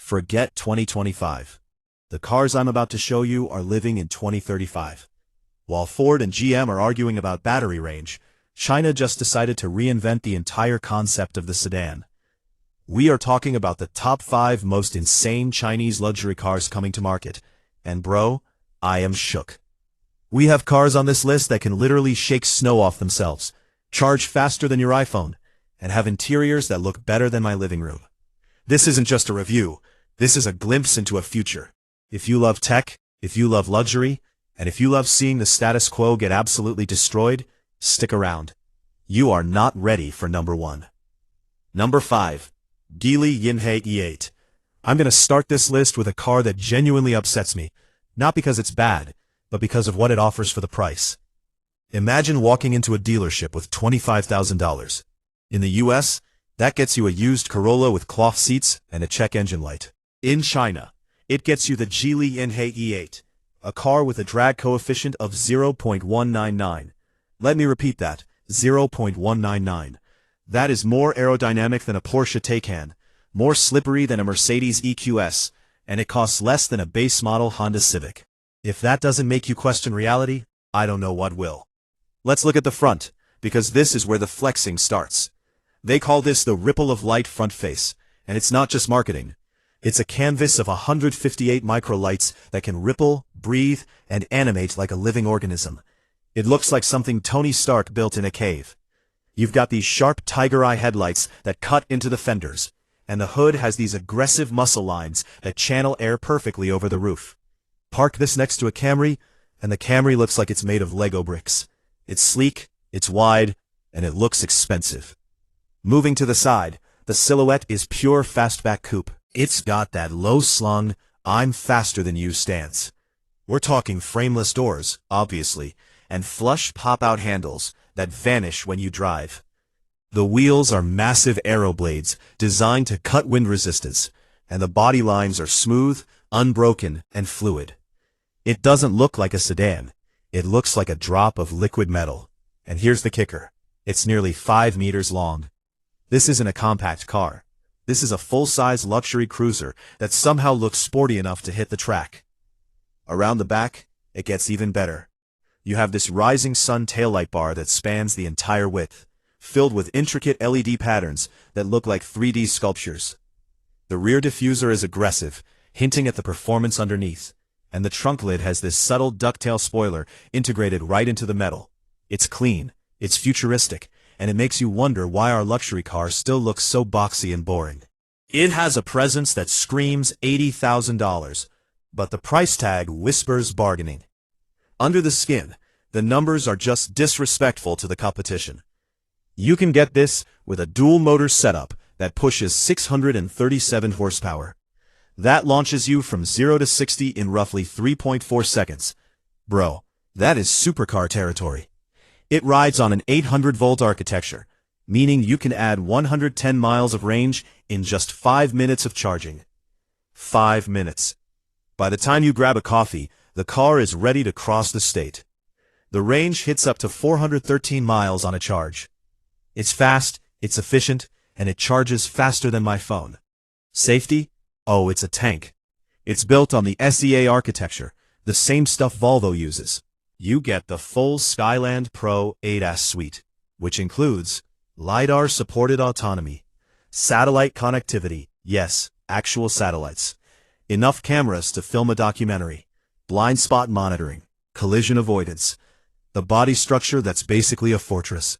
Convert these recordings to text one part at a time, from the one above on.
Forget 2025. The cars I'm about to show you are living in 2035. While Ford and GM are arguing about battery range, China just decided to reinvent the entire concept of the sedan. We are talking about the top 5 most insane Chinese luxury cars coming to market. And bro, I am shook. We have cars on this list that can literally shake snow off themselves, charge faster than your iPhone, and have interiors that look better than my living room. This isn't just a review, this is a glimpse into a future. If you love tech, if you love luxury, and if you love seeing the status quo get absolutely destroyed, stick around. You are not ready for number 1. Number 5. Geely Yinhe E8. I'm gonna start this list with a car that genuinely upsets me, not because it's bad, but because of what it offers for the price. Imagine walking into a dealership with $25,000. In the US, that gets you a used Corolla with cloth seats and a check engine light. In China, it gets you the Geely Yinhe E8, a car with a drag coefficient of 0.199. Let me repeat that, 0.199. That is more aerodynamic than a Porsche Taycan, more slippery than a Mercedes EQS, and it costs less than a base model Honda Civic. If that doesn't make you question reality, I don't know what will. Let's look at the front, because this is where the flexing starts. They call this the ripple of light front face, and it's not just marketing. It's a canvas of 158 microlights that can ripple, breathe, and animate like a living organism. It looks like something Tony Stark built in a cave. You've got these sharp tiger eye headlights that cut into the fenders, and the hood has these aggressive muscle lines that channel air perfectly over the roof. Park this next to a Camry, and the Camry looks like it's made of Lego bricks. It's sleek, it's wide, and it looks expensive. Moving to the side, the silhouette is pure fastback coupe. It's got that low-slung, I'm faster than you stance. We're talking frameless doors, obviously, and flush pop-out handles that vanish when you drive. The wheels are massive aero blades designed to cut wind resistance, and the body lines are smooth, unbroken, and fluid. It doesn't look like a sedan. It looks like a drop of liquid metal. And here's the kicker. It's nearly 5 meters long. This isn't a compact car. This is a full-size luxury cruiser that somehow looks sporty enough to hit the track. Around the back, it gets even better. You have this rising sun taillight bar that spans the entire width, filled with intricate LED patterns that look like 3D sculptures. The rear diffuser is aggressive, hinting at the performance underneath, and the trunk lid has this subtle ducktail spoiler integrated right into the metal. It's clean, it's futuristic, and it makes you wonder why our luxury car still looks so boxy and boring. It has a presence that screams $80,000, but the price tag whispers bargaining. Under the skin, the numbers are just disrespectful to the competition. You can get this with a dual-motor setup that pushes 637 horsepower. That launches you from 0 to 60 in roughly 3.4 seconds. Bro, that is supercar territory. It rides on an 800-volt architecture, meaning you can add 110 miles of range in just 5 minutes of charging. 5 minutes. By the time you grab a coffee, the car is ready to cross the state. The range hits up to 413 miles on a charge. It's fast, it's efficient, and it charges faster than my phone. Safety? Oh, it's a tank. It's built on the SEA architecture, the same stuff Volvo uses. You get the full Skyland Pro ADAS suite, which includes LiDAR-supported autonomy, satellite connectivity, yes, actual satellites, enough cameras to film a documentary, blind spot monitoring, collision avoidance, the body structure that's basically a fortress.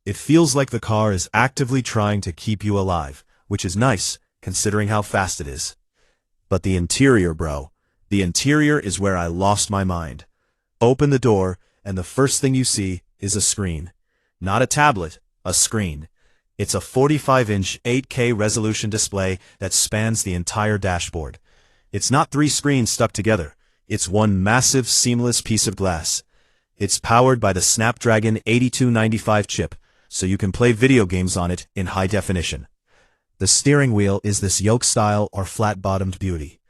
It feels like the car is actively trying to keep you alive, which is nice, considering how fast it is. But the interior, bro, the interior is where I lost my mind. Open the door, and the first thing you see is a screen. Not a tablet, a screen. It's a 45-inch 8K resolution display that spans the entire dashboard. It's not 3 screens stuck together. It's one massive, seamless piece of glass. It's powered by the Snapdragon 8295 chip, so you can play video games on it in high definition. The steering wheel is this yoke-style or flat-bottomed beauty.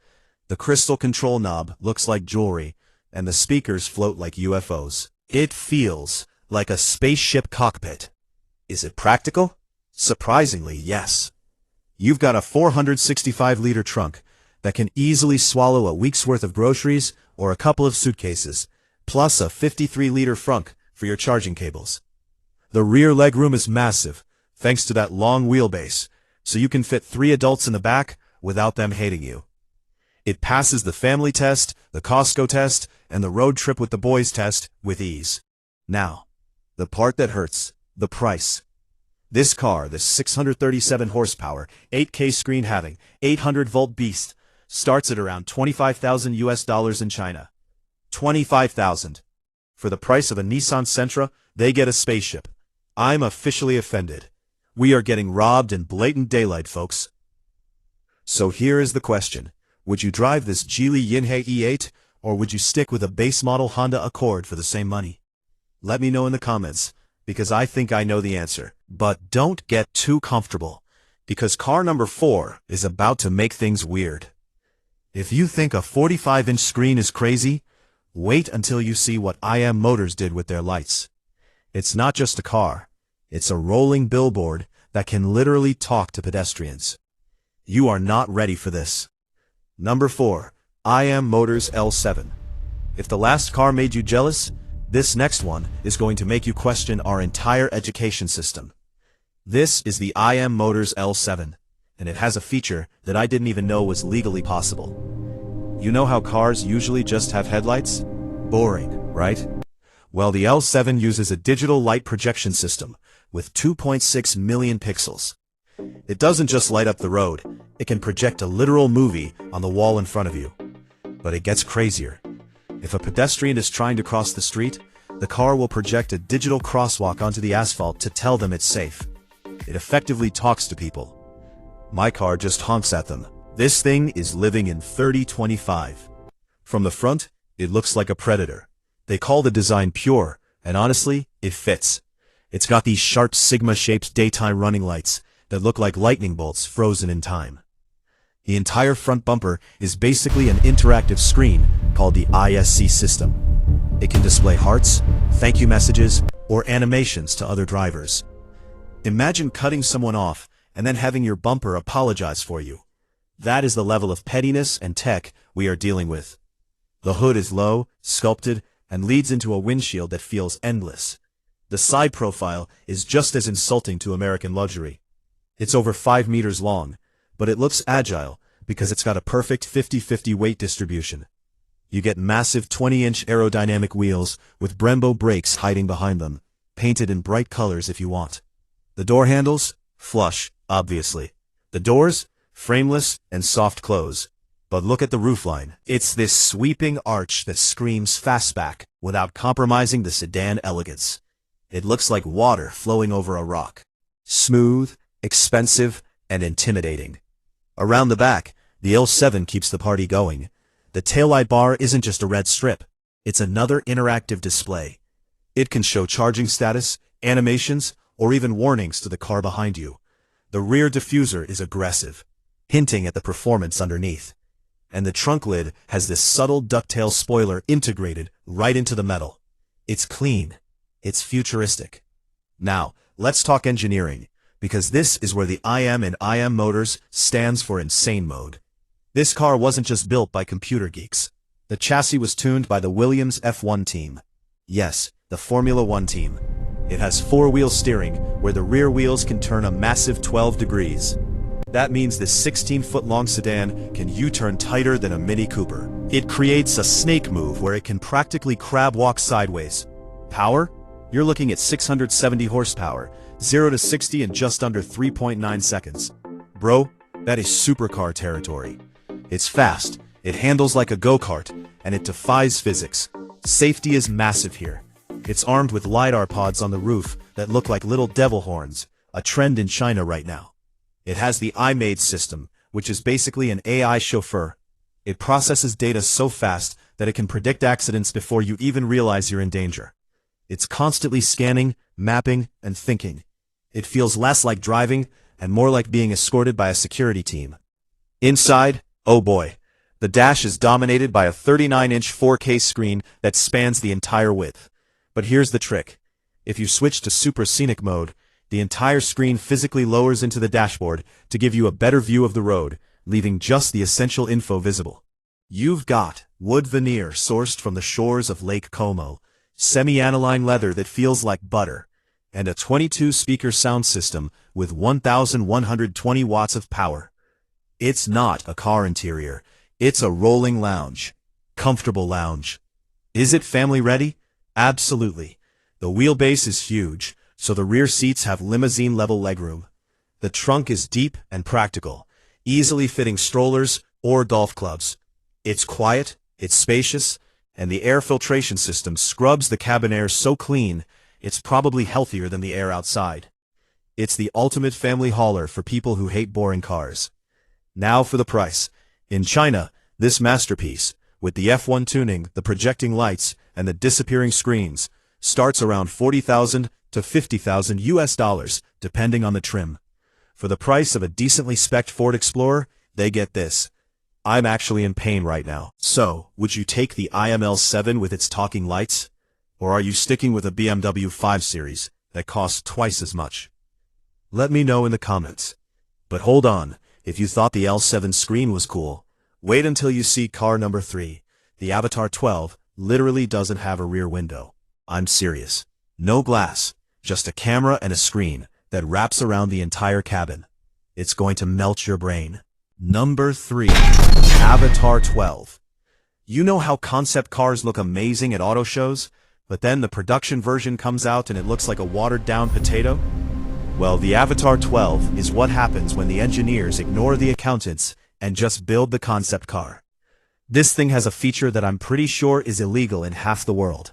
The crystal control knob looks like jewelry, and the speakers float like UFOs. It feels like a spaceship cockpit. Is it practical? Surprisingly, yes. You've got a 465-liter trunk, that can easily swallow a week's worth of groceries or a couple of suitcases, plus a 53-liter frunk for your charging cables. The rear legroom is massive, thanks to that long wheelbase, so you can fit 3 adults in the back without them hating you. It passes the family test, the Costco test, and the road trip with the boys test with ease. Now, the part that hurts, the price. This car, this 637 horsepower, 8K screen having, 800-volt beast, starts at around $25,000 in China. $25,000. For the price of a Nissan Sentra, they get a spaceship. I'm officially offended. We are getting robbed in blatant daylight, folks. So here is the question. Would you drive this Geely Yinhe E8, or would you stick with a base model Honda Accord for the same money? Let me know in the comments, because I think I know the answer. But don't get too comfortable, because car number 4 is about to make things weird. If you think a 45-inch screen is crazy, wait until you see what IM Motors did with their lights. It's not just a car, it's a rolling billboard that can literally talk to pedestrians. You are not ready for this. Number 4, IM Motors L7. If the last car made you jealous, this next one is going to make you question our entire education system. This is the IM Motors L7, and it has a feature that I didn't even know was legally possible. You know how cars usually just have headlights? Boring, right? Well, the L7 uses a digital light projection system with 2.6 million pixels. It doesn't just light up the road, it can project a literal movie on the wall in front of you. But it gets crazier. If a pedestrian is trying to cross the street, the car will project a digital crosswalk onto the asphalt to tell them it's safe. It effectively talks to people. My car just honks at them. This thing is living in 3025. From the front, it looks like a Predator. They call the design pure, and honestly, it fits. It's got these sharp sigma-shaped daytime running lights that look like lightning bolts frozen in time. The entire front bumper is basically an interactive screen called the ISC system. It can display hearts, thank you messages, or animations to other drivers. Imagine cutting someone off and then having your bumper apologize for you. That is the level of pettiness and tech we are dealing with. The hood is low, sculpted, and leads into a windshield that feels endless. The side profile is just as insulting to American luxury. It's over 5 meters long, but it looks agile because it's got a perfect 50-50 weight distribution. You get massive 20-inch aerodynamic wheels with Brembo brakes hiding behind them, painted in bright colors if you want. The door handles? Flush, obviously. The doors? Frameless and soft close. But look at the roofline. It's this sweeping arch that screams fastback without compromising the sedan elegance. It looks like water flowing over a rock. Smooth, expensive, and intimidating. Around the back, the L7 keeps the party going. The taillight bar isn't just a red strip. It's another interactive display. It can show charging status, animations, or even warnings to the car behind you. The rear diffuser is aggressive, hinting at the performance underneath. And the trunk lid has this subtle ducktail spoiler integrated right into the metal. It's clean. It's futuristic. Now, let's talk engineering, because this is where the IM in IM Motors stands for insane mode. This car wasn't just built by computer geeks. The chassis was tuned by the Williams F1 team. Yes, the Formula 1 team. It has 4-wheel steering, where the rear wheels can turn a massive 12 degrees. That means this 16-foot-long sedan can U-turn tighter than a Mini Cooper. It creates a snake move where it can practically crab walk sideways. Power? You're looking at 670 horsepower, 0 to 60 in just under 3.9 seconds. Bro, that is supercar territory. It's fast, it handles like a go-kart, and it defies physics. Safety is massive here. It's armed with LiDAR pods on the roof that look like little devil horns, a trend in China right now. It has the iMade system, which is basically an AI chauffeur. It processes data so fast that it can predict accidents before you even realize you're in danger. It's constantly scanning, mapping, and thinking. It feels less like driving and more like being escorted by a security team. Inside, oh boy, the dash is dominated by a 39-inch 4K screen that spans the entire width. But here's the trick. If you switch to Super Scenic mode, the entire screen physically lowers into the dashboard to give you a better view of the road, leaving just the essential info visible. You've got wood veneer sourced from the shores of Lake Como, semi-aniline leather that feels like butter, and a 22-speaker sound system with 1,120 watts of power. It's not a car interior, it's a rolling lounge. Comfortable lounge. Is it family ready? Absolutely. The wheelbase is huge, so the rear seats have limousine-level legroom. The trunk is deep and practical, easily fitting strollers or golf clubs. It's quiet, it's spacious, and the air filtration system scrubs the cabin air so clean, it's probably healthier than the air outside. It's the ultimate family hauler for people who hate boring cars. Now for the price. In China, this masterpiece, with the F1 tuning, the projecting lights, and the disappearing screens, starts around $40,000 to $50,000 US, depending on the trim. For the price of a decently spec'd Ford Explorer, they get this. I'm actually in pain right now. So, would you take the IML7 with its talking lights? Or are you sticking with a BMW 5 Series that costs twice as much? Let me know in the comments. But hold on, if you thought the L7 screen was cool, wait until you see car number 3. The Avatr 12 literally doesn't have a rear window. I'm serious. No glass, just a camera and a screen that wraps around the entire cabin. It's going to melt your brain. Number 3. Avatr 12. You know how concept cars look amazing at auto shows, but then the production version comes out and it looks like a watered-down potato? Well, the Avatr 12 is what happens when the engineers ignore the accountants and just build the concept car. This thing has a feature that I'm pretty sure is illegal in half the world.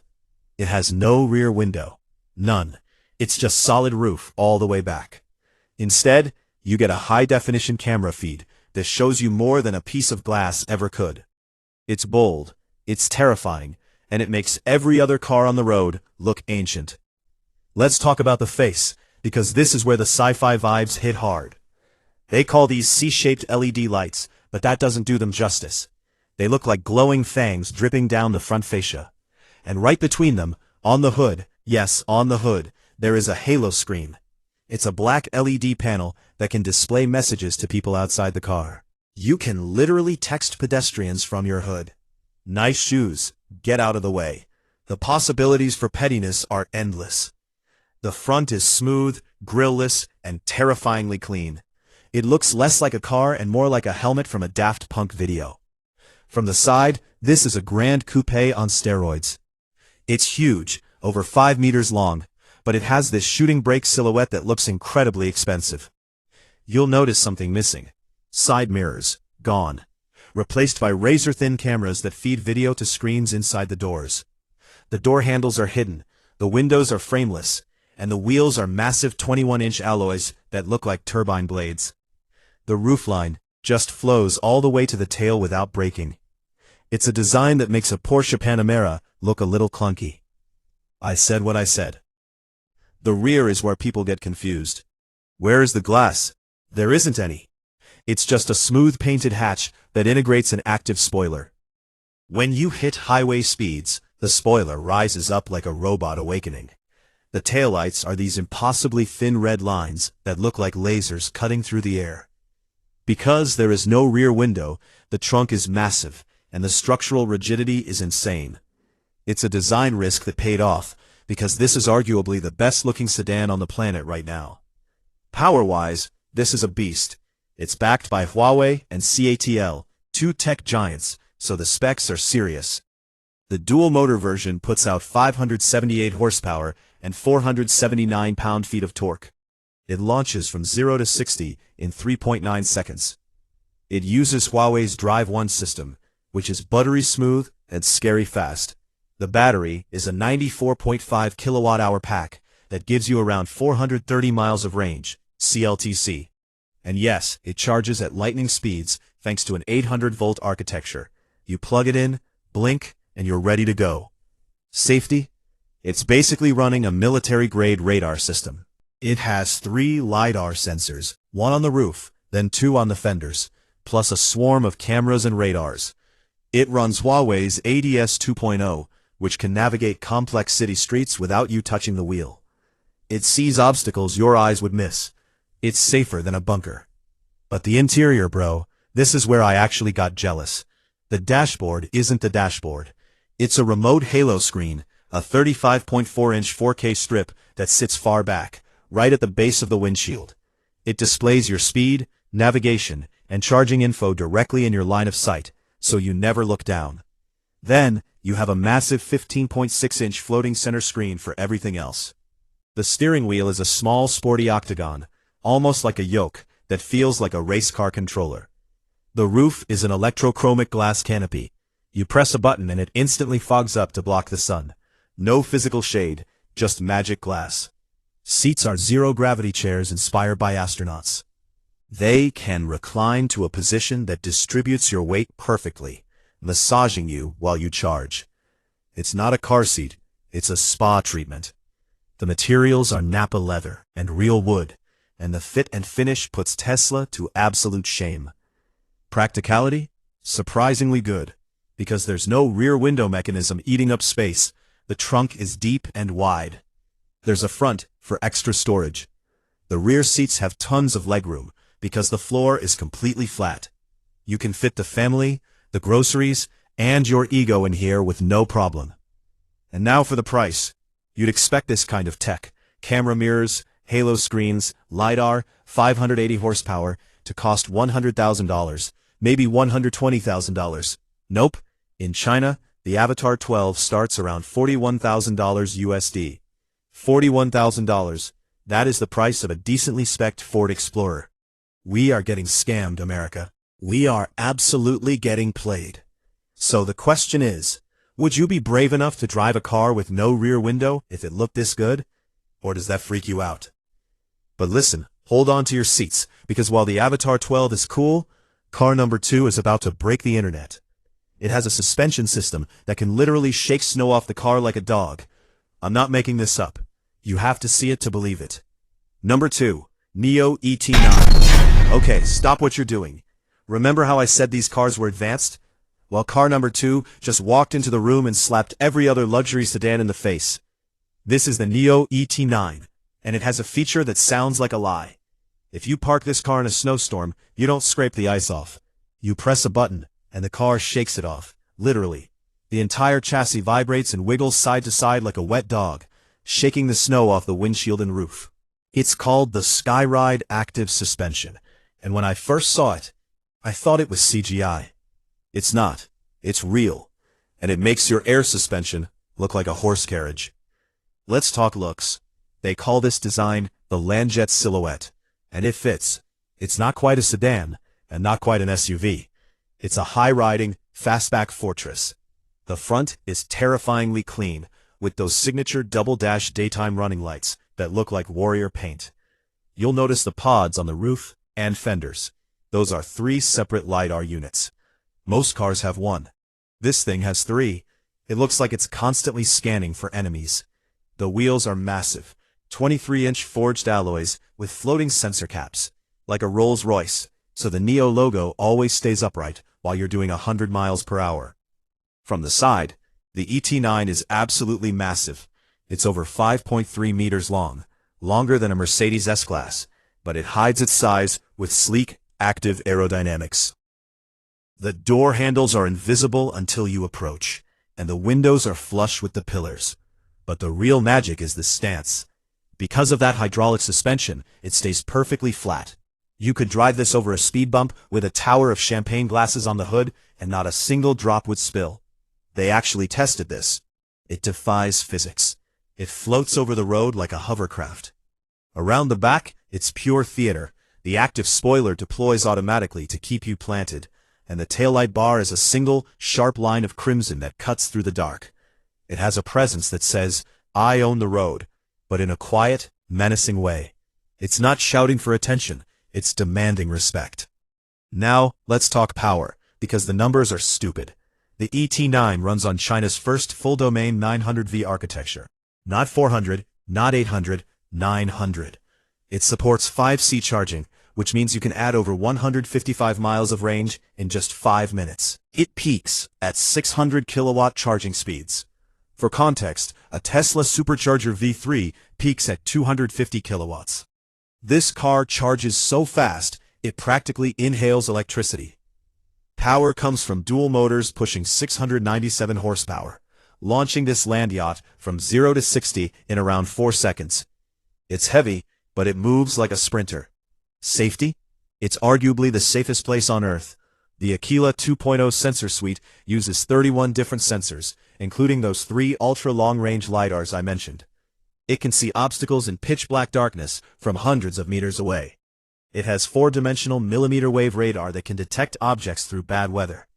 It has no rear window. None. It's just solid roof all the way back. Instead, you get a high-definition camera feed that shows you more than a piece of glass ever could. It's bold, it's terrifying, and it makes every other car on the road look ancient. Let's talk about the face, because this is where the sci-fi vibes hit hard. They call these C-shaped LED lights, but that doesn't do them justice. They look like glowing fangs dripping down the front fascia. And right between them, on the hood, yes, on the hood, there is a halo screen. It's a black LED panel that can display messages to people outside the car. You can literally text pedestrians from your hood. Nice shoes, get out of the way. The possibilities for pettiness are endless. The front is smooth, grille-less, and terrifyingly clean. It looks less like a car and more like a helmet from a Daft Punk video. From the side, this is a grand coupe on steroids. It's huge, over 5 meters long, but it has this shooting brake silhouette that looks incredibly expensive. You'll notice something missing. Side mirrors, gone. Replaced by razor-thin cameras that feed video to screens inside the doors. The door handles are hidden, the windows are frameless, and the wheels are massive 21-inch alloys that look like turbine blades. The roofline just flows all the way to the tail without breaking. It's a design that makes a Porsche Panamera look a little clunky. I said what I said. The rear is where people get confused. Where is the glass? There isn't any. It's just a smooth painted hatch that integrates an active spoiler. When you hit highway speeds, the spoiler rises up like a robot awakening. The taillights are these impossibly thin red lines that look like lasers cutting through the air. Because there is no rear window, the trunk is massive, and the structural rigidity is insane. It's a design risk that paid off, because this is arguably the best-looking sedan on the planet right now. Power-wise, this is a beast. It's backed by Huawei and CATL, two tech giants, so the specs are serious. The dual-motor version puts out 578 horsepower and 479 pound-feet of torque. It launches from 0 to 60 in 3.9 seconds. It uses Huawei's Drive 1 system, which is buttery smooth and scary fast. The battery is a 94.5 kilowatt-hour pack that gives you around 430 miles of range, CLTC. And yes, it charges at lightning speeds thanks to an 800-volt architecture. You plug it in, blink, and you're ready to go. Safety? It's basically running a military-grade radar system. It has 3 LiDAR sensors, 1 on the roof, then 2 on the fenders, plus a swarm of cameras and radars. It runs Huawei's ADS 2.0, which can navigate complex city streets without you touching the wheel. It sees obstacles your eyes would miss. It's safer than a bunker. But the interior, bro, This is where I actually got jealous. The dashboard isn't the dashboard. It's a remote halo screen, a 35.4-inch 4K strip that sits far back, right at the base of the windshield. It displays your speed, navigation, and charging info directly in your line of sight, so you never look down. Then, you have a massive 15.6-inch floating center screen for everything else. The steering wheel is a small sporty octagon, almost like a yoke, that feels like a race car controller. The roof is an electrochromic glass canopy. You press a button and it instantly fogs up to block the sun. No physical shade, just magic glass. Seats are zero-gravity chairs inspired by astronauts. They can recline to a position that distributes your weight perfectly, massaging you while you charge. It's not a car seat, it's a spa treatment. The materials are Napa leather and real wood, and the fit and finish puts Tesla to absolute shame. Practicality? Surprisingly good, because there's no rear window mechanism eating up space. The trunk is deep and wide. There's a front for extra storage. The rear seats have tons of legroom, because the floor is completely flat. You can fit the family, the groceries, and your ego in here with no problem. And now for the price. You'd expect this kind of tech, camera mirrors, halo screens, LiDAR, 580 horsepower, to cost $100,000, maybe $120,000. Nope. In China, the Avatr 12 starts around $41,000 USD. $41,000. That is the price of a decently spec'd Ford Explorer. We are getting scammed, America. We are absolutely getting played. So the question is, would you be brave enough to drive a car with no rear window if it looked this good? Or does that freak you out? But listen, hold on to your seats, because while the Avatr 12 is cool, car number 2 is about to break the internet. It has a suspension system that can literally shake snow off the car like a dog. I'm not making this up. You have to see it to believe it. Number 2, Nio ET9. Okay, stop what you're doing. Remember how I said these cars were advanced? Well, car number 2 just walked into the room and slapped every other luxury sedan in the face. This is the Nio ET9, and it has a feature that sounds like a lie. If you park this car in a snowstorm, you don't scrape the ice off. You press a button, and the car shakes it off, literally. The entire chassis vibrates and wiggles side to side like a wet dog, shaking the snow off the windshield and roof. It's called the Skyride Active Suspension, and when I first saw it, I thought it was CGI. It's not. It's real, and it makes your air suspension look like a horse carriage. Let's talk looks. They call this design the Landjet Silhouette, and it fits. It's not quite a sedan, and not quite an SUV. It's a high-riding, fastback fortress. The front is terrifyingly clean, with those signature double-dash daytime running lights that look like warrior paint. You'll notice the pods on the roof and fenders. Those are 3 separate LiDAR units. Most cars have 1. This thing has 3. It looks like it's constantly scanning for enemies. The wheels are massive, 23-inch forged alloys with floating sensor caps, like a Rolls-Royce, so the Nio logo always stays upright while you're doing 100 miles per hour. From the side, the ET9 is absolutely massive. It's over 5.3 meters long, longer than a Mercedes S-Class, but it hides its size with sleek, active aerodynamics. The door handles are invisible until you approach, and the windows are flush with the pillars. But the real magic is the stance. Because of that hydraulic suspension, it stays perfectly flat. You could drive this over a speed bump with a tower of champagne glasses on the hood, and not a single drop would spill. They actually tested this. It defies physics. It floats over the road like a hovercraft. Around the back, it's pure theater. The active spoiler deploys automatically to keep you planted, and the taillight bar is a single, sharp line of crimson that cuts through the dark. It has a presence that says, "I own the road," but in a quiet, menacing way. It's not shouting for attention, it's demanding respect. Now, let's talk power, because the numbers are stupid. The ET9 runs on China's first full-domain 900V architecture. Not 400, not 800, 900. It supports 5C charging, which means you can add over 155 miles of range in just 5 minutes. It peaks at 600 kilowatt charging speeds. For context, a Tesla Supercharger V3 peaks at 250 kilowatts. This car charges so fast, it practically inhales electricity. Power comes from dual motors pushing 697 horsepower, launching this land yacht from 0 to 60 in around 4 seconds. It's heavy, but it moves like a sprinter. Safety? It's arguably the safest place on Earth. The Aquila 2.0 sensor suite uses 31 different sensors, including those 3 ultra-long-range LiDARs I mentioned. It can see obstacles in pitch-black darkness from hundreds of meters away. It has 4-dimensional millimeter-wave radar that can detect objects through bad weather.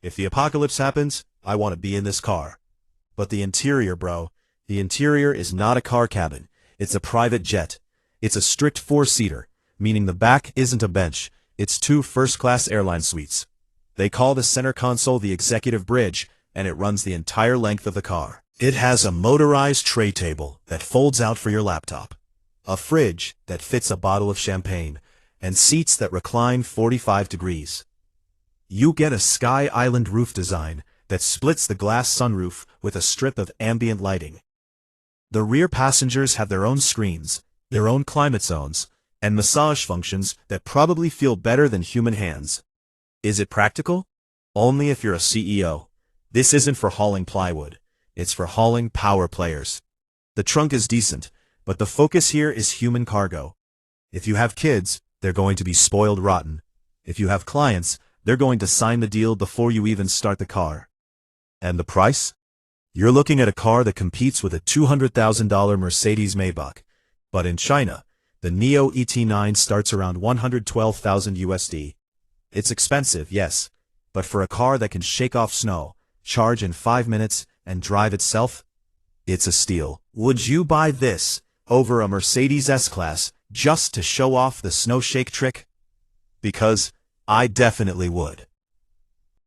If the apocalypse happens, I want to be in this car. But the interior, bro. The interior is not a car cabin. It's a private jet. It's a strict 4-seater, meaning the back isn't a bench. It's 2 first-class airline suites. They call the center console the executive bridge, and it runs the entire length of the car. It has a motorized tray table that folds out for your laptop, a fridge that fits a bottle of champagne, and seats that recline 45 degrees. You get a Sky Island roof design that splits the glass sunroof with a strip of ambient lighting. The rear passengers have their own screens, their own climate zones, and massage functions that probably feel better than human hands. Is it practical? Only if you're a CEO. This isn't for hauling plywood. It's for hauling power players. The trunk is decent, but the focus here is human cargo. If you have kids, they're going to be spoiled rotten. If you have clients, they're going to sign the deal before you even start the car. And the price? You're looking at a car that competes with a $200,000 Mercedes Maybach. But in China, the Nio ET9 starts around $112,000 USD. It's expensive, yes, but for a car that can shake off snow, charge in 5 minutes, and drive itself, it's a steal. Would you buy this over a Mercedes S-Class just to show off the snow shake trick? Because I definitely would.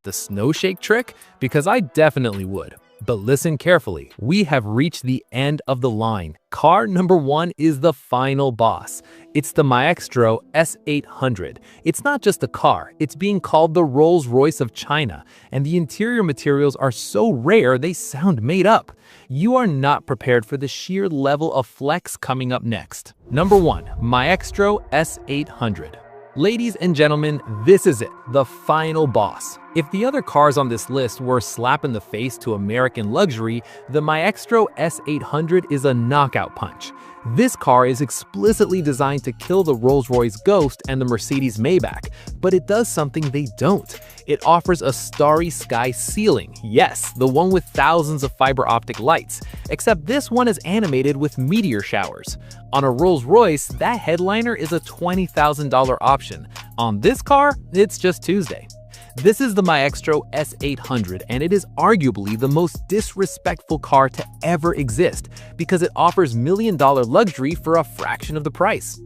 The snow shake trick? Because I definitely would. But listen carefully, we have reached the end of the line. Car number 1 is the final boss. It's the Maextro S800. It's not just a car, it's being called the Rolls-Royce of China, and the interior materials are so rare they sound made up. You are not prepared for the sheer level of flex coming up next. Number 1, Maextro S800. Ladies and gentlemen, this is it, the final boss. If the other cars on this list were a slap in the face to American luxury, the Maextro S800 is a knockout punch. This car is explicitly designed to kill the Rolls-Royce Ghost and the Mercedes Maybach, but it does something they don't. It offers a starry sky ceiling, yes, the one with thousands of fiber optic lights, except this one is animated with meteor showers. On a Rolls-Royce, that headliner is a $20,000 option. On this car, it's just Tuesday. This is the Maextro S800, and it is arguably the most disrespectful car to ever exist because it offers million-dollar luxury for a fraction of the price.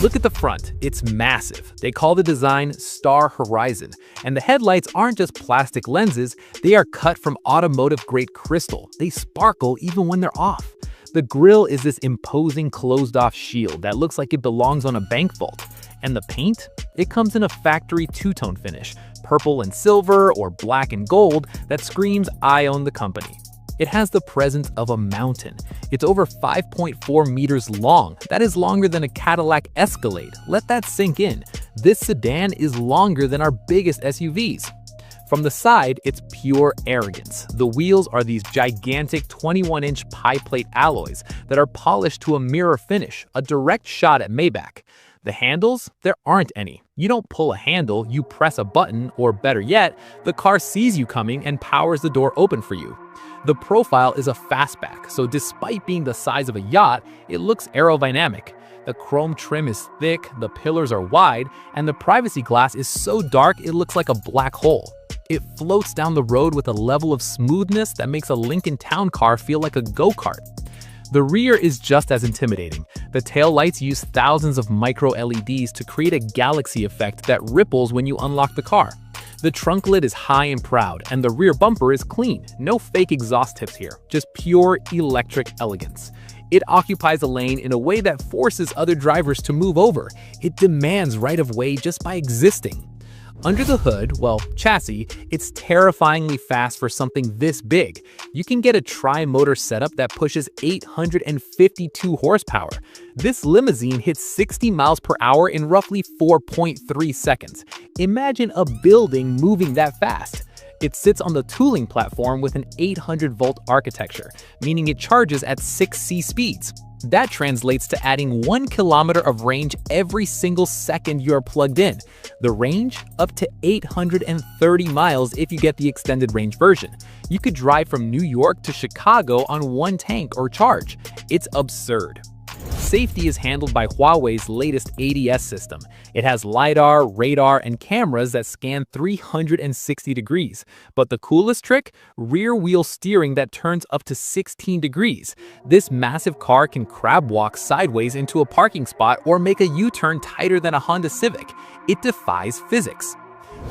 Look at the front, it's massive. They call the design Star Horizon, and the headlights aren't just plastic lenses, they are cut from automotive-grade crystal. They sparkle even when they're off. The grille is this imposing closed-off shield that looks like it belongs on a bank vault. And the paint? It comes in a factory two-tone finish, purple and silver or black and gold, that screams I own the company. It has the presence of a mountain. It's over 5.4 meters long. That is longer than a Cadillac Escalade. Let that sink in. This sedan is longer than our biggest SUVs. From the side, it's pure arrogance. The wheels are these gigantic 21-inch pie plate alloys that are polished to a mirror finish, a direct shot at Maybach. The handles? There aren't any. You don't pull a handle, you press a button, or better yet, the car sees you coming and powers the door open for you. The profile is a fastback, so despite being the size of a yacht, it looks aerodynamic. The chrome trim is thick, the pillars are wide, and the privacy glass is so dark it looks like a black hole. It floats down the road with a level of smoothness that makes a Lincoln Town car feel like a go-kart. The rear is just as intimidating. The taillights use thousands of micro LEDs to create a galaxy effect that ripples when you unlock the car. The trunk lid is high and proud, and the rear bumper is clean. No fake exhaust tips here, just pure electric elegance. It occupies a lane in a way that forces other drivers to move over. It demands right of way just by existing. Under the hood, well, chassis, it's terrifyingly fast for something this big. You can get a tri-motor setup that pushes 852 horsepower. This limousine hits 60 miles per hour in roughly 4.3 seconds. Imagine a building moving that fast. It sits on the tooling platform with an 800-volt architecture, meaning it charges at 6C speeds. That translates to adding 1 kilometer of range every single second you're plugged in. The range? Up to 830 miles if you get the extended range version. You could drive from New York to Chicago on one tank or charge. It's absurd. Safety is handled by Huawei's latest ADS system. It has LiDAR, radar, and cameras that scan 360 degrees. But the coolest trick? Rear-wheel steering that turns up to 16 degrees. This massive car can crab walk sideways into a parking spot or make a U-turn tighter than a Honda Civic. It defies physics.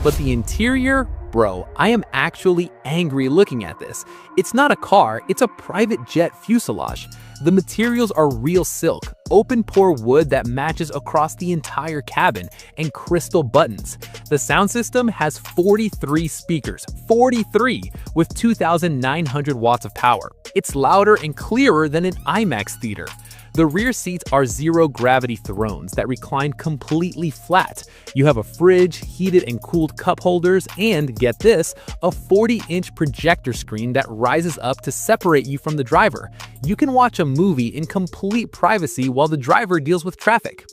But the interior? Bro, I am actually angry looking at this. It's not a car, it's a private jet fuselage. The materials are real silk, open-pore wood that matches across the entire cabin, and crystal buttons. The sound system has 43 speakers, 43, with 2,900 watts of power. It's louder and clearer than an IMAX theater. The rear seats are zero-gravity thrones that recline completely flat. You have a fridge, heated and cooled cup holders, and, get this, a 40-inch projector screen that rises up to separate you from the driver. You can watch a movie in complete privacy while the driver deals with traffic.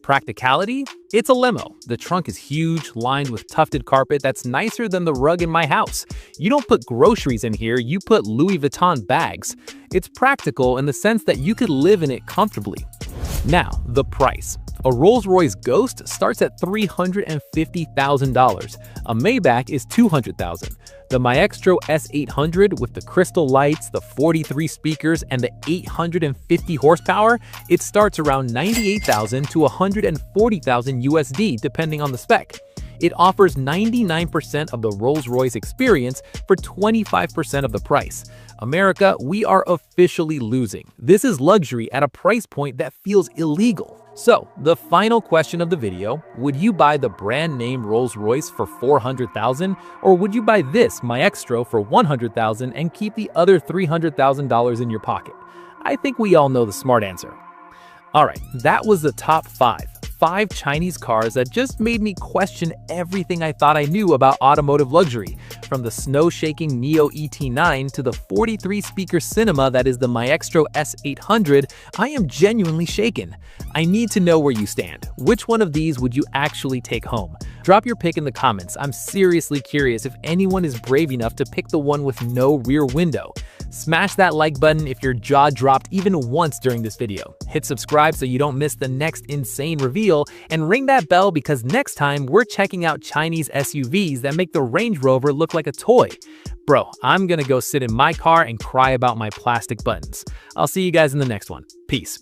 Practicality? It's a limo. The trunk is huge, lined with tufted carpet that's nicer than the rug in my house. You don't put groceries in here, you put Louis Vuitton bags. It's practical in the sense that you could live in it comfortably. Now, the price. A Rolls-Royce Ghost starts at $350,000. A Maybach is $200,000. The Maextro S800 with the crystal lights, the 43 speakers, and the 850 horsepower, it starts around $98,000 to $140,000 USD depending on the spec. It offers 99% of the Rolls-Royce experience for 25% of the price. America, we are officially losing. This is luxury at a price point that feels illegal. So, the final question of the video, would you buy the brand name Rolls-Royce for $400,000, or would you buy this Maextro for $100,000 and keep the other $300,000 in your pocket? I think we all know the smart answer. Alright, that was the top 5 Chinese cars that just made me question everything I thought I knew about automotive luxury. From the snow-shaking Nio ET9 to the 43-speaker cinema that is the Maextro S800, I am genuinely shaken. I need to know where you stand. Which one of these would you actually take home? Drop your pick in the comments. I'm seriously curious if anyone is brave enough to pick the one with no rear window. Smash that like button if your jaw dropped even once during this video. Hit subscribe so you don't miss the next insane reveal, and ring that bell because next time we're checking out Chinese SUVs that make the Range Rover look like a toy. Bro, I'm gonna go sit in my car and cry about my plastic buttons. I'll see you guys in the next one. Peace.